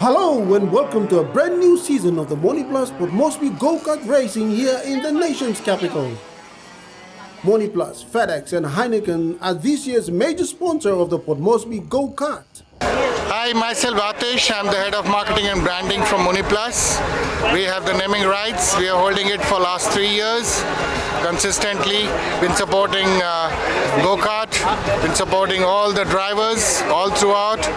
Hello and welcome to a brand new season of the Moni Plus Moresby go-kart racing here in the nation's capital. Moni Plus, FedEx and Heineken are this year's major sponsor of the Moresby go-kart. Hi, myself Atish. I'm the head of marketing and branding from Moni Plus. We have the naming rights. We are holding it for last 3 years. Consistently been supporting go-kart, been supporting all the drivers all throughout.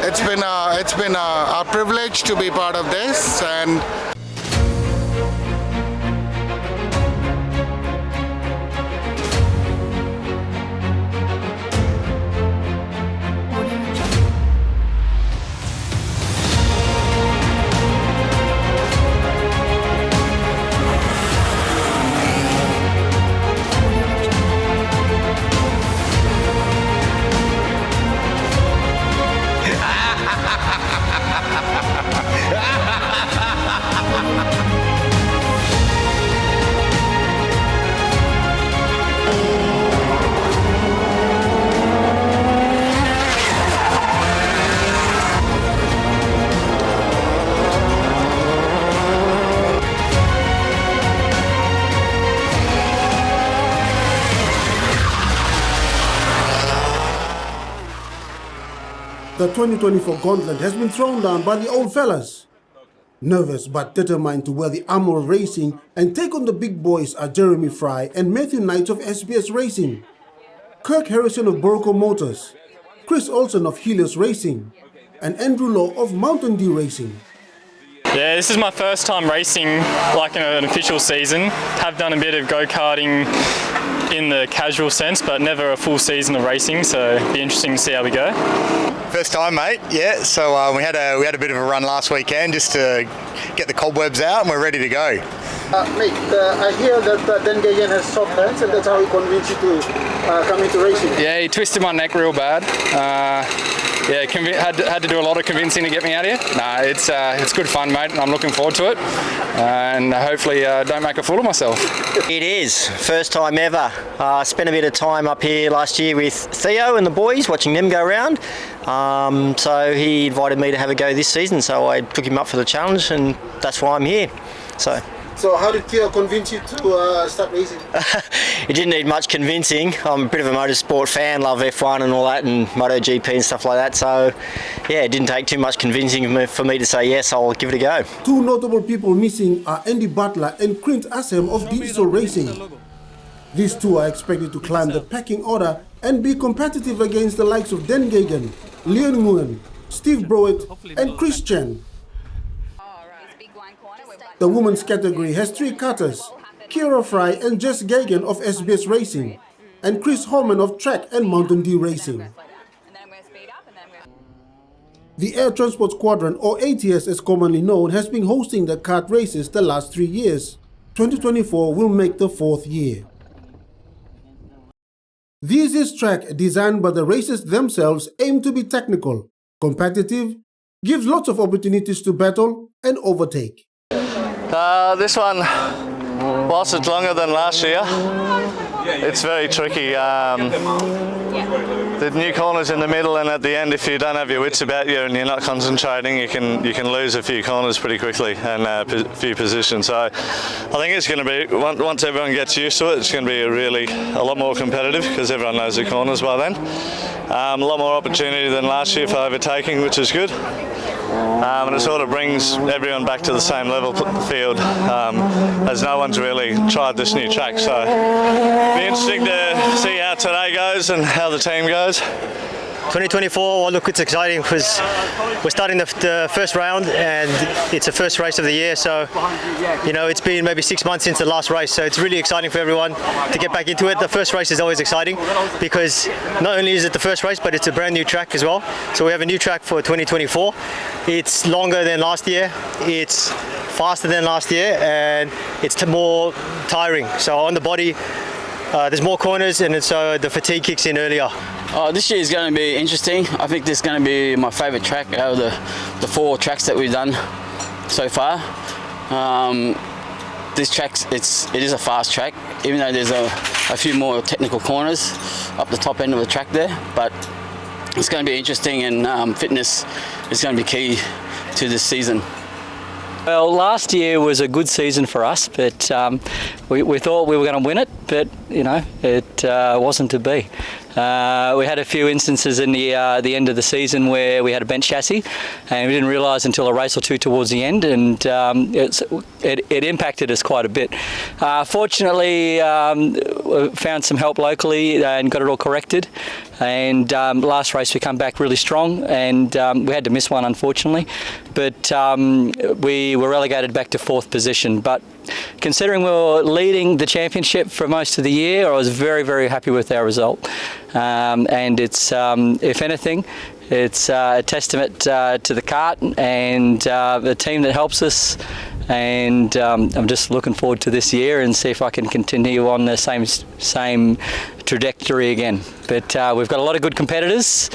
It's been a privilege to be part of this. And The 2024 gauntlet has been thrown down by the old fellas. Nervous but determined to wear the armor of racing and take on the big boys are Jeremy Fry and Matthew Knights of SBS Racing, Kirk Harrison of Boroko Motors, Chris Olsen of Helios Racing, and Andrew Law of Mountain Dew Racing. Yeah, this is my first time racing like in an official season. Have done a bit of go-karting in the casual sense, but never a full season of racing, so it'll be interesting to see how we go. First time, mate. Yeah. So we had a bit of a run last weekend just to get the cobwebs out, and we're ready to go. Mate, I hear that Dan Gagan has soft hands, and that's how he convinced you to come into racing. Yeah, he twisted my neck real bad. Yeah, had to do a lot of convincing to get me out here. Nah, it's good fun, mate, and I'm looking forward to it. And hopefully don't make a fool of myself. It is. First time ever. Spent a bit of time up here last year with Theo and the boys, watching them go around. So he invited me to have a go this season, so I took him up for the challenge, and that's why I'm here. So how did Theo convince you to start racing? It didn't need much convincing. I'm a bit of a motorsport fan, love F1 and all that, and MotoGP and stuff like that. So yeah, it didn't take too much convincing for me to say yes, I'll give it a go. Two notable people missing are Andy Butler and Clint Assem of Digital Racing. These two are expected to climb the pecking order and be competitive against the likes of Dan Gagan, Leon Nguyen, Steve Browett and Chris Chen. The women's category has 3 karters, Kira Fry and Jess Gagan of SBS Racing, and Chris Holman of Track and Mountain Dew Racing. The Air Transport Squadron, or ATS as commonly known, has been hosting the kart races the last 3 years. 2024 will make the 4th year. This is track designed by the racers themselves, aim to be technical, competitive, gives lots of opportunities to battle and overtake. This one, whilst it's longer than last year, it's very tricky. The new corners in the middle and at the end, if you don't have your wits about you and you're not concentrating, you can lose a few corners pretty quickly and a few positions. So I think it's going to be, once everyone gets used to it, it's going to be a lot more competitive because everyone knows the corners by then. A lot more opportunity than last year for overtaking, which is good. And it sort of brings everyone back to the same level field, as no one's really tried this new track. So it'll be interesting to see how today goes and how the team goes. 2024, well, look, it's exciting because we're starting the first round and it's the first race of the year. So, you know, it's been maybe 6 months since the last race. So it's really exciting for everyone to get back into it. The first race is always exciting because not only is it the first race, but it's a brand new track as well. So we have a new track for 2024. It's longer than last year. It's faster than last year and it's more tiring. So on the body, there's more corners and so the fatigue kicks in earlier. This year is going to be interesting. I think this is going to be my favourite track out of the 4 tracks that we've done so far. This track, it is a fast track, even though there's a few more technical corners up the top end of the track there. But it's going to be interesting, and fitness is going to be key to this season. Well, last year was a good season for us, but we thought we were going to win it, but you know, it wasn't to be. We had a few instances in the end of the season where we had a bench chassis, and we didn't realise until a race or two towards the end, and it impacted us quite a bit. Fortunately, we found some help locally and got it all corrected. And last race we come back really strong, and we had to miss one unfortunately, but we were relegated back to 4th position. But considering we were leading the championship for most of the year, I was very, very happy with our result. And it's, if anything, it's a testament to the Kart and the team that helps us. And I'm just looking forward to this year and see if I can continue on the same trajectory again. But we've got a lot of good competitors.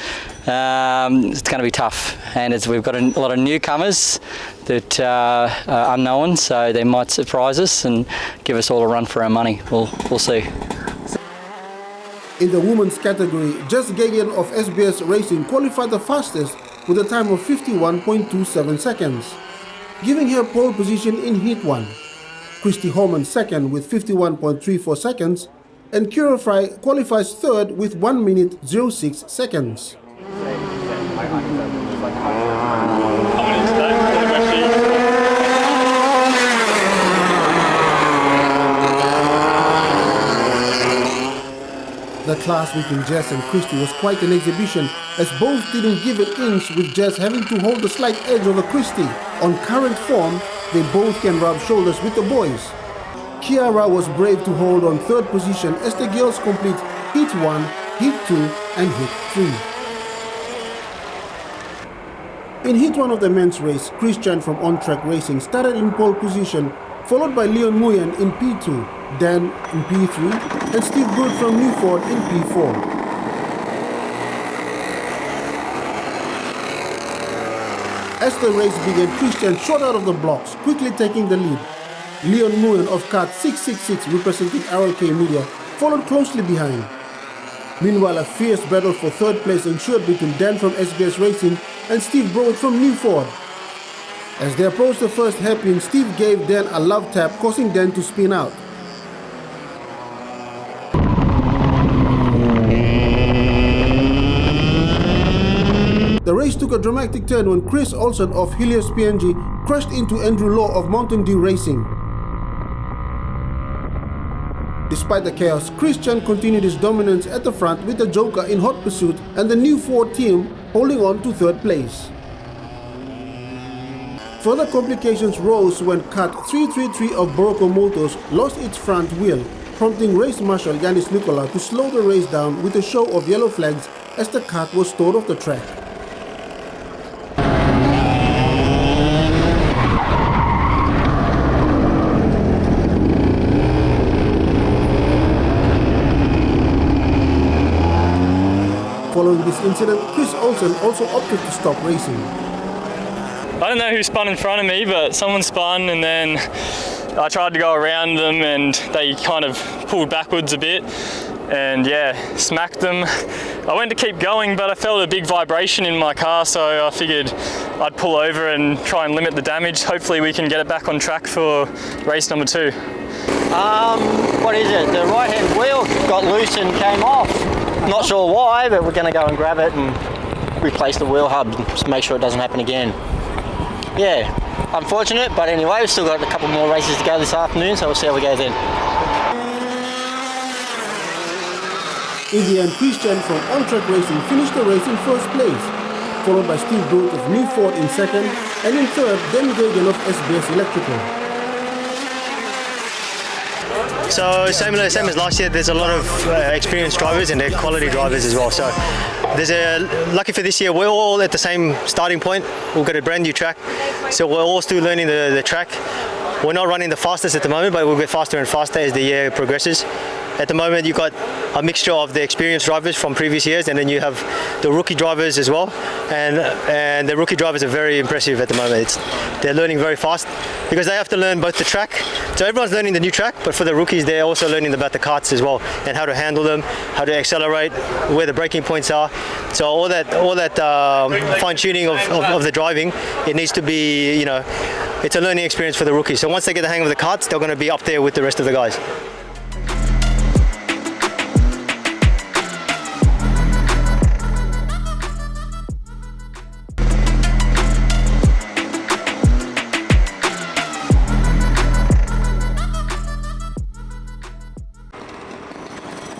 It's going to be tough, and we've got a lot of newcomers that are unknown, so they might surprise us and give us all a run for our money. We'll see. In the women's category, Jess Gagan of SBS Racing qualified the fastest with a time of 51.27 seconds, giving her pole position in Heat 1. Christy Holman second with 51.34 seconds, and Kira Fry qualifies third with 1 minute 06 seconds. The class between Jess and Christy was quite an exhibition, as both didn't give an inch, with Jess having to hold a slight edge over Christy. On current form, they both can rub shoulders with the boys. Kiara was brave to hold on 3rd position as the girls complete Heat 1, Heat 2 and Heat 3. In Heat 1 of the men's race, Christian from On Track Racing started in pole position, followed by Leon Nguyen in P2, Dan in P3 and Steve Good from Newford in P4. As the race began, Christian shot out of the blocks, quickly taking the lead. Leon Nguyen of Kart 666, representing RLK Media, followed closely behind. Meanwhile, a fierce battle for 3rd place ensured between Dan from SBS Racing and Steve Broad from Newford. As they approached the first hairpin, Steve gave Dan a love tap, causing Dan to spin out. The race took a dramatic turn when Chris Olsen of Helios PNG crashed into Andrew Law of Mountain Dew Racing. Despite the chaos, Christian continued his dominance at the front with the Joker in hot pursuit and the Newford team holding on to 3rd place. Further complications rose when Kart 333 of Boroko Motors lost its front wheel, prompting race marshal Yanis Nicola to slow the race down with a show of yellow flags as the kart was towed off the track. Following this incident, Chris Olsen also opted to stop racing. I don't know who spun in front of me, but someone spun and then I tried to go around them and they kind of pulled backwards a bit and yeah, smacked them. I went to keep going, but I felt a big vibration in my car, so I figured I'd pull over and try and limit the damage. Hopefully we can get it back on track for race number 2. What is it? The right hand wheel got loose and came off. Not sure why, but we're going to go and grab it and replace the wheel hub to make sure it doesn't happen again. Yeah, unfortunate, but anyway, we've still got a couple more races to go this afternoon, so we'll see how we go then. In the end, Christian from On Track Racing finished the race in 1st place, followed by Steve Booth of Newford in 2nd, and in 3rd, Dan Gagan of SBS Electrical. So same as last year, there's a lot of experienced drivers and they're quality drivers as well. So lucky for this year, we're all at the same starting point. We've got a brand new track, so we're all still learning the track. We're not running the fastest at the moment, but we'll get faster and faster as the year progresses. At the moment, you've got a mixture of the experienced drivers from previous years, and then you have the rookie drivers as well. And the rookie drivers are very impressive at the moment. They're learning very fast because they have to learn both the track. So everyone's learning the new track, but for the rookies, they're also learning about the karts as well and how to handle them, how to accelerate, where the braking points are. So all that fine-tuning of the driving, it needs to be, it's a learning experience for the rookies. So once they get the hang of the karts, they're going to be up there with the rest of the guys.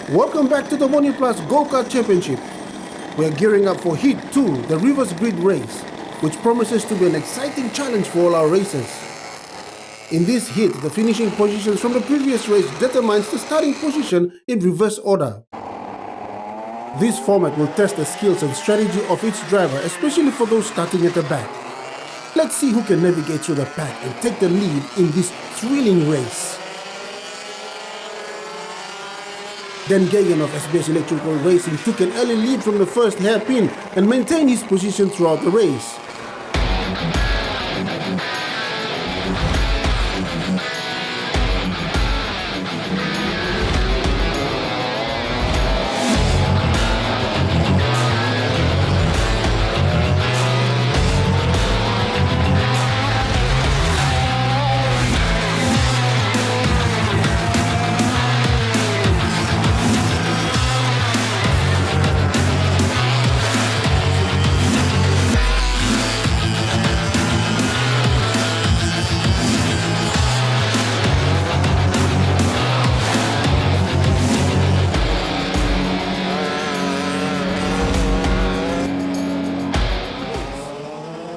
Welcome back to the Moni Plus Go-Kart Championship. We are gearing up for Heat 2, the Rivers Grid race, which promises to be an exciting challenge for all our racers. In this heat, the finishing positions from the previous race determines the starting position in reverse order. This format will test the skills and strategy of each driver, especially for those starting at the back. Let's see who can navigate through the pack and take the lead in this thrilling race. Dan Gagan of SBS Electrical Racing took an early lead from the first hairpin and maintained his position throughout the race.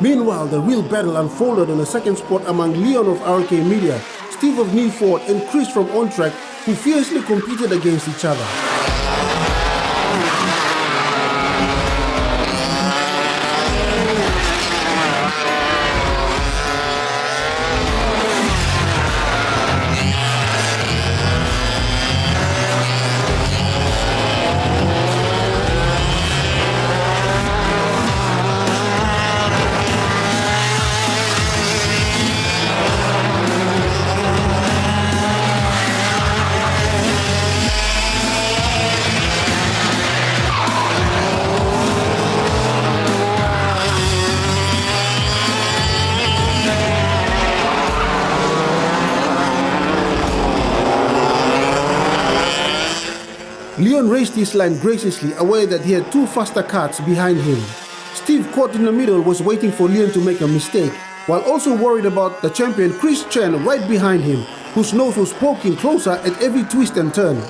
Meanwhile, the real battle unfolded on the second spot among Leon of RK Media, Steve of Newford and Chris from On Track, who fiercely competed against each other. Leon raced his line graciously, aware that he had two faster karts behind him. Steve, caught in the middle, was waiting for Leon to make a mistake, while also worried about the champion Chris Chen right behind him, whose nose was poking closer at every twist and turn.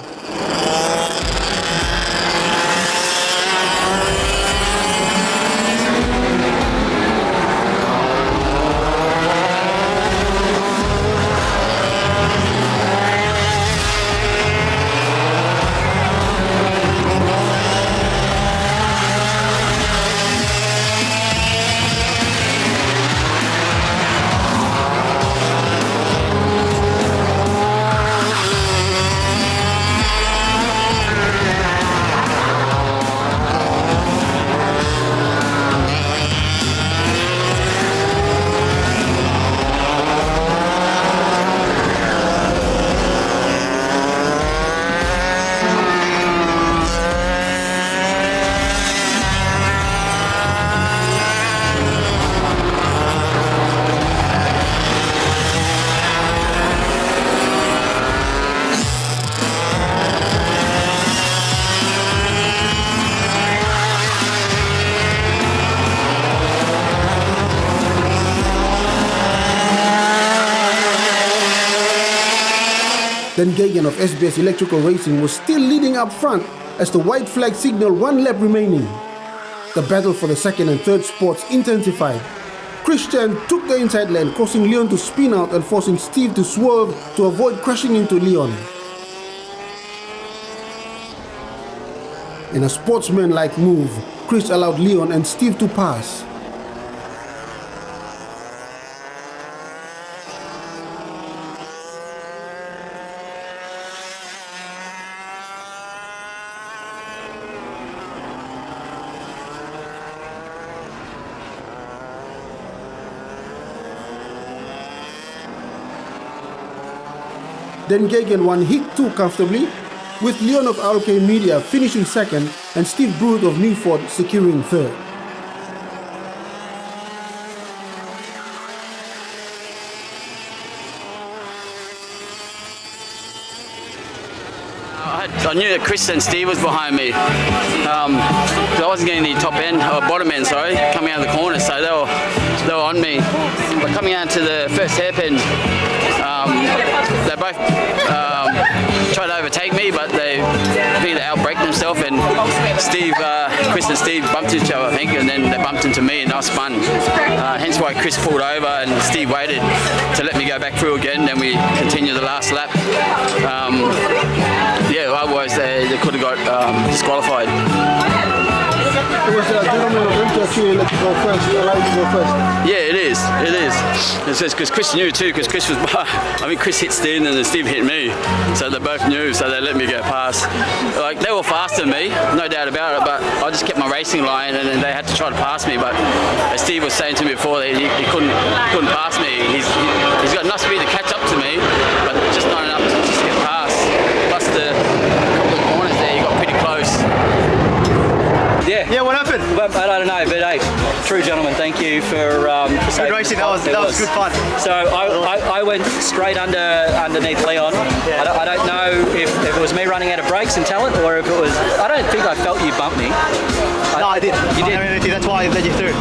Dan Gagan of SBS Electrical Racing was still leading up front as the white flag signaled 1 lap remaining. The battle for the second and third spots intensified. Christian took the inside lane, causing Leon to spin out and forcing Steve to swerve to avoid crashing into Leon. In a sportsman-like move, Chris allowed Leon and Steve to pass. Then Gagan won Heat 2 comfortably, with Leon of RK Media finishing second and Steve Brewer of Newford securing third. I knew that Chris and Steve was behind me. I wasn't getting the top end, or bottom end, sorry, coming out of the corner, so they were on me. But coming out to the first hairpin, they both tried to overtake me, but I think they outbraked themselves, and Chris and Steve bumped each other, I think, and then they bumped into me and I spun. Hence why Chris pulled over and Steve waited to let me go back through again, then we continued the last lap. Yeah, otherwise they could have got disqualified. It was a gentleman of him to actually let you go first, allow you to go first. Yeah, it is. It's just because Chris knew too, because Chris was, I mean, Chris hit Steve and then Steve hit me, so they both knew, so they let me go past. Like, they were faster than me, no doubt about it, but I just kept my racing line and then they had to try to pass me, but as Steve was saying to me before, he couldn't pass me. He's got enough speed to catch up to me, but just not enough to just get past. Plus the couple of corners there, he got pretty close. Yeah, what happened? Well, I don't know, but hey, true gentleman, thank you for Good racing, that was good fun. So I went straight underneath Leon. Yeah. I don't know if it was me running out of brakes and talent, or if it was, I don't think I felt you bump me. No, I did. You did? That's why I led you through.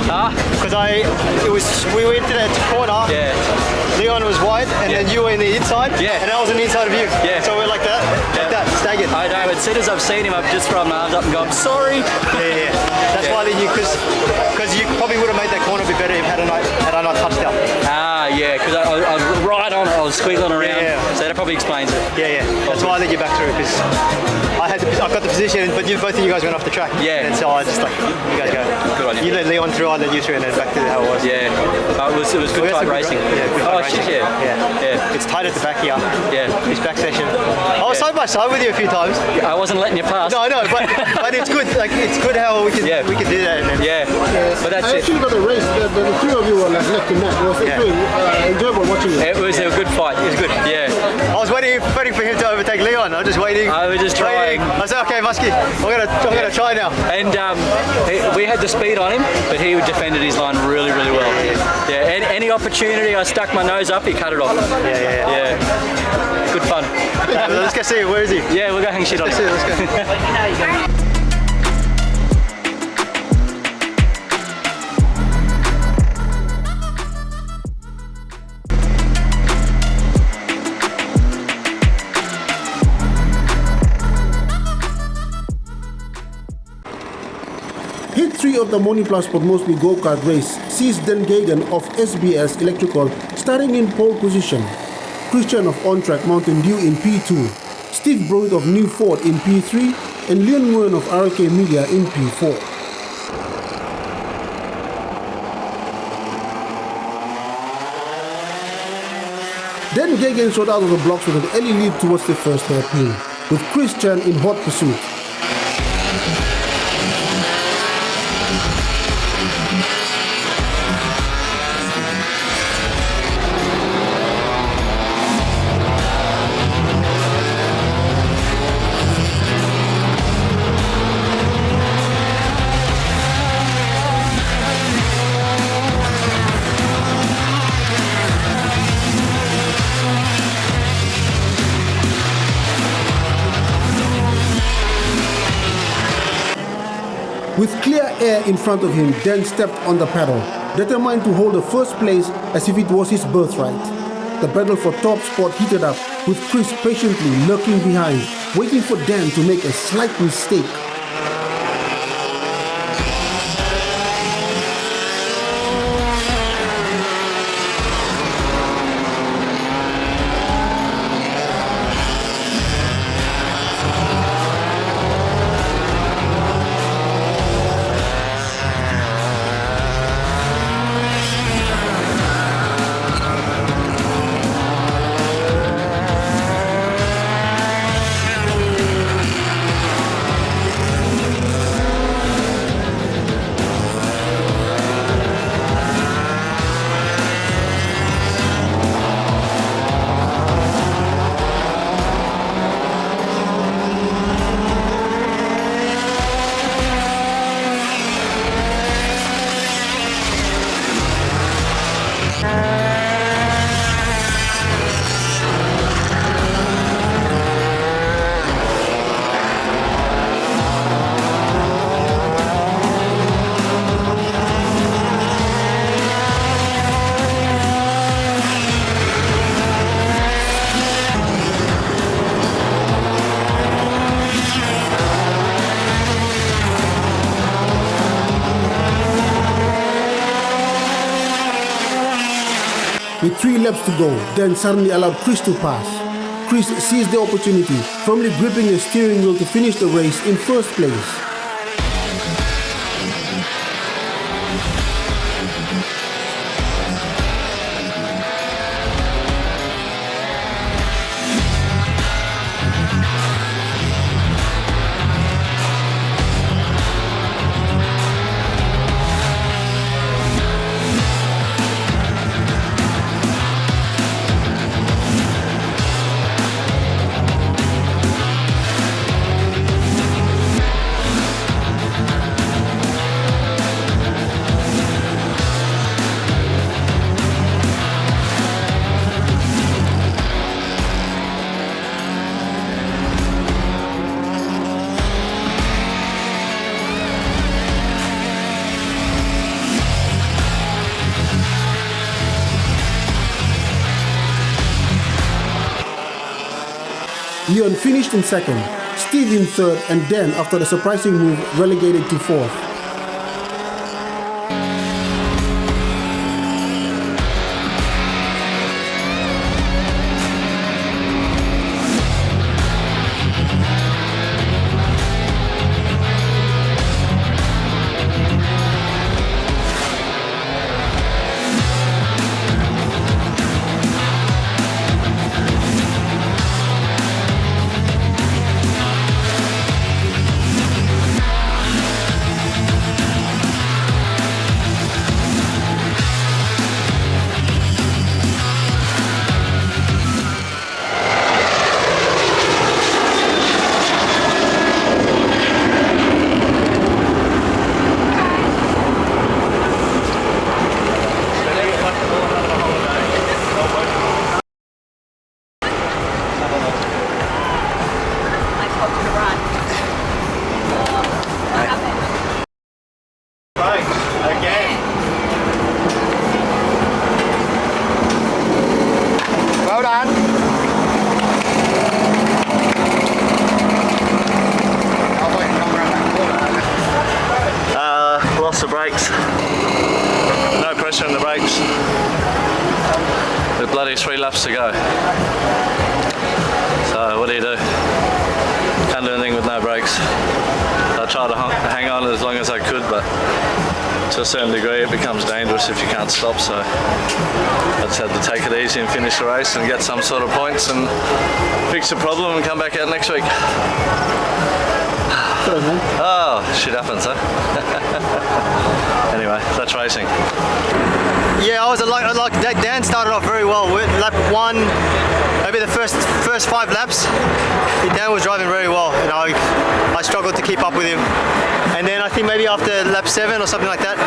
Because we went to that corner. Yeah. Leon was wide, and then you were in the inside. Yeah. And I was on the inside of you. Yeah. So we're like that, staggered. I know. As soon as I've seen him, I've just thrown my arms up and gone, sorry. Yeah. That's why I led you, because you probably would have made that corner a bit better if had I not touched out. Yeah, because I was right on it. I was squiggling around. Yeah. So that probably explains it. Yeah. That's why I led you back through, because I got the position, but both of you guys went off the track. Yeah. And so I just like, you guys go. Good on you. You led Leon through, I led you through, and then back to how it was. Yeah. It was good tight racing. Good Oh, racing. shit, yeah. It's tight at the back here. Yeah. This back section. I was side by side with you a few times. I wasn't letting you pass. No, I know, but it's good. Like, it's good how we can do that. And then, But that's I it. actually got a race. The three of you were like neck to neck. It was really enjoyable watching it. It was a good fight. It was good. Yeah. I was waiting for him to overtake Leon. I was just waiting. I was just trying. I said, okay, Muskie, I'm gonna try now. And we had the speed on him, but he defended his line really, really well. Yeah. Any opportunity, I stuck my nose up, he cut it off. Yeah. Good fun. Let's go see him. Where is he? Yeah, we'll go hang shit on him. Let's go. Hit 3 of the Moni Plus Moresby go-kart race sees Dan Gagan of SBS Electrical starting in pole position, Christian of On Track Mountain Dew in P2, Steve Brewer of Newford in P3, and Leon Nguyen of RK Media in P4. Then Gagan shot out of the blocks with an early lead towards the first hairpin, with Christian in hot pursuit. With clear air in front of him, Dan stepped on the pedal, determined to hold the first place as if it was his birthright. The battle for top spot heated up, with Chris patiently lurking behind, waiting for Dan to make a slight mistake. with 3 laps to go. Then suddenly allowed Chris to pass. Chris seized the opportunity, firmly gripping the steering wheel to finish the race in first place. Leon finished in second, Steve in third, and Dan, after the surprising move, relegated to fourth. Lost the brakes. No pressure on the brakes. With bloody 3 laps to go. So what do? Can't do anything with no brakes. I tried to hang on as long as I could, but to a certain degree it becomes dangerous if you can't stop, so I just had to take it easy and finish the race and get some sort of points and fix the problem and come back out next week. Oh, shit happens, huh? Anyway, that's racing. Yeah, I was like Dan started off very well. Lap 1, maybe the first 5 laps, Dan was driving very well. You know, I struggled to keep up with him. And then I think maybe after lap 7 or something like that,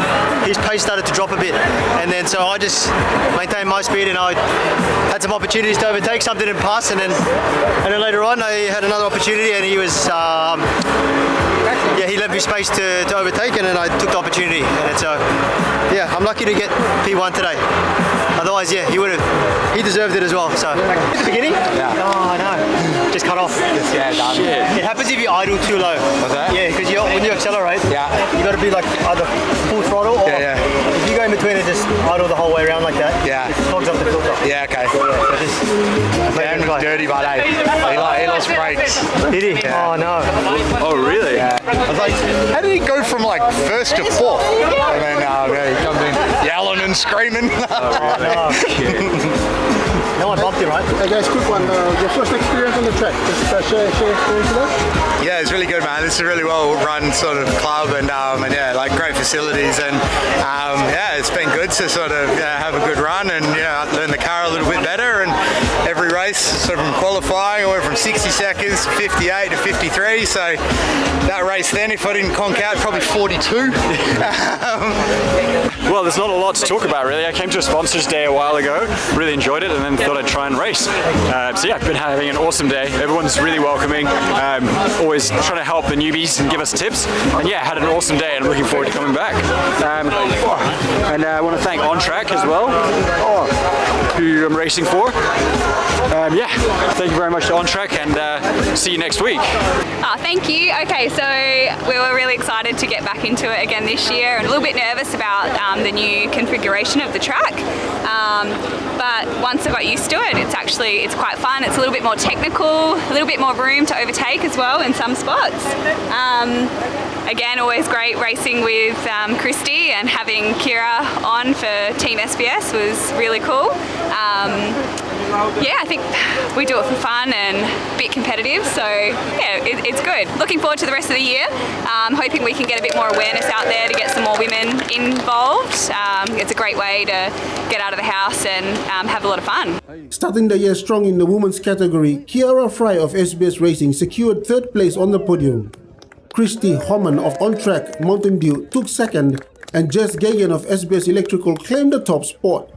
his pace started to drop a bit. And then so I just maintained my speed, and I had some opportunities to overtake, some didn't pass, and then later on I had another opportunity, and he was he left me space to overtake, and then I took the opportunity. And so yeah, I'm lucky to get P1 today. Otherwise, yeah, he deserved it as well. So at the beginning? Yeah. Oh no, just cut off. Yeah, done. Shit. It happens if you idle too low. What's that? Yeah, because when you accelerate, yeah, you got to be like either full throttle or if you go in between and just idle the whole way around like that, it clogs up the filter. Yeah, okay. Dan was dirty, but he lost brakes. Did he? Yeah. Oh no. Oh really? Yeah. I was like, how did he go from like first to fourth? And then he comes in yelling and screaming. Oh really? Oh, no one bumped him, right? Hey guys, quick one. Your first experience on the track. Just share experience with us. Yeah, it's really good, man. It's a really well-run sort of club, and yeah, like great facilities, and yeah, it's been good to sort of have a good run and learn the car a little bit better. And every race, sort of from qualifying, I went from 60 seconds, 58 to 53. So that race then, if I didn't conk out, probably 42. Well, there's not a lot to talk about really. I came to a sponsors day a while ago, really enjoyed it, and then thought I'd try and race. So yeah, I've been having an awesome day. Everyone's really welcoming, always trying to help the newbies and give us tips. And yeah, had an awesome day, and I'm looking forward to coming back. And I want to thank On Track as well. who I'm racing for. Yeah, thank you very much to On Track, and see you next week. Thank you. Okay, so we were really excited to get back into it again this year, and a little bit nervous about the new configuration of the track. But once I got used to it, it's quite fun. It's a little bit more technical, a little bit more room to overtake as well in some spots. Again, always great racing with Christy, and having Kira on for Team SBS was really cool. Yeah, I think we do it for fun and a bit competitive, so yeah, it's good. Looking forward to the rest of the year. Hoping we can get a bit more awareness out there to get some more women involved. It's a great way to get out of the house and have a lot of fun. Starting the year strong in the women's category, Kiara Fry of SBS Racing secured third place on the podium. Christy Homan of On Track Mountain Dew took second, and Jess Gagan of SBS Electrical claimed the top spot.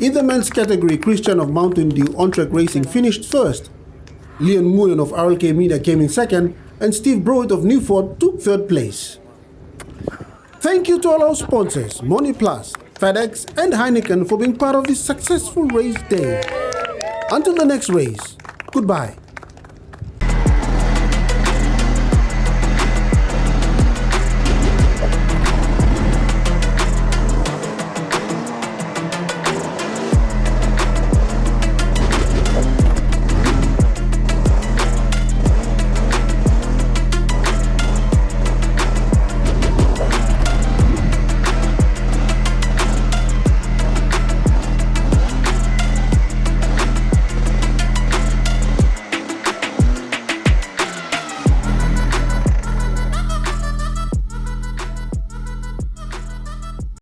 In the men's category, Christian of Mountain Dew On Track Racing finished first. Leon Nguyen of RLK Media came in second, and Steve Broad of Newford took third place. Thank you to all our sponsors, Moni Plus, FedEx and Heineken, for being part of this successful race day. Until the next race, goodbye.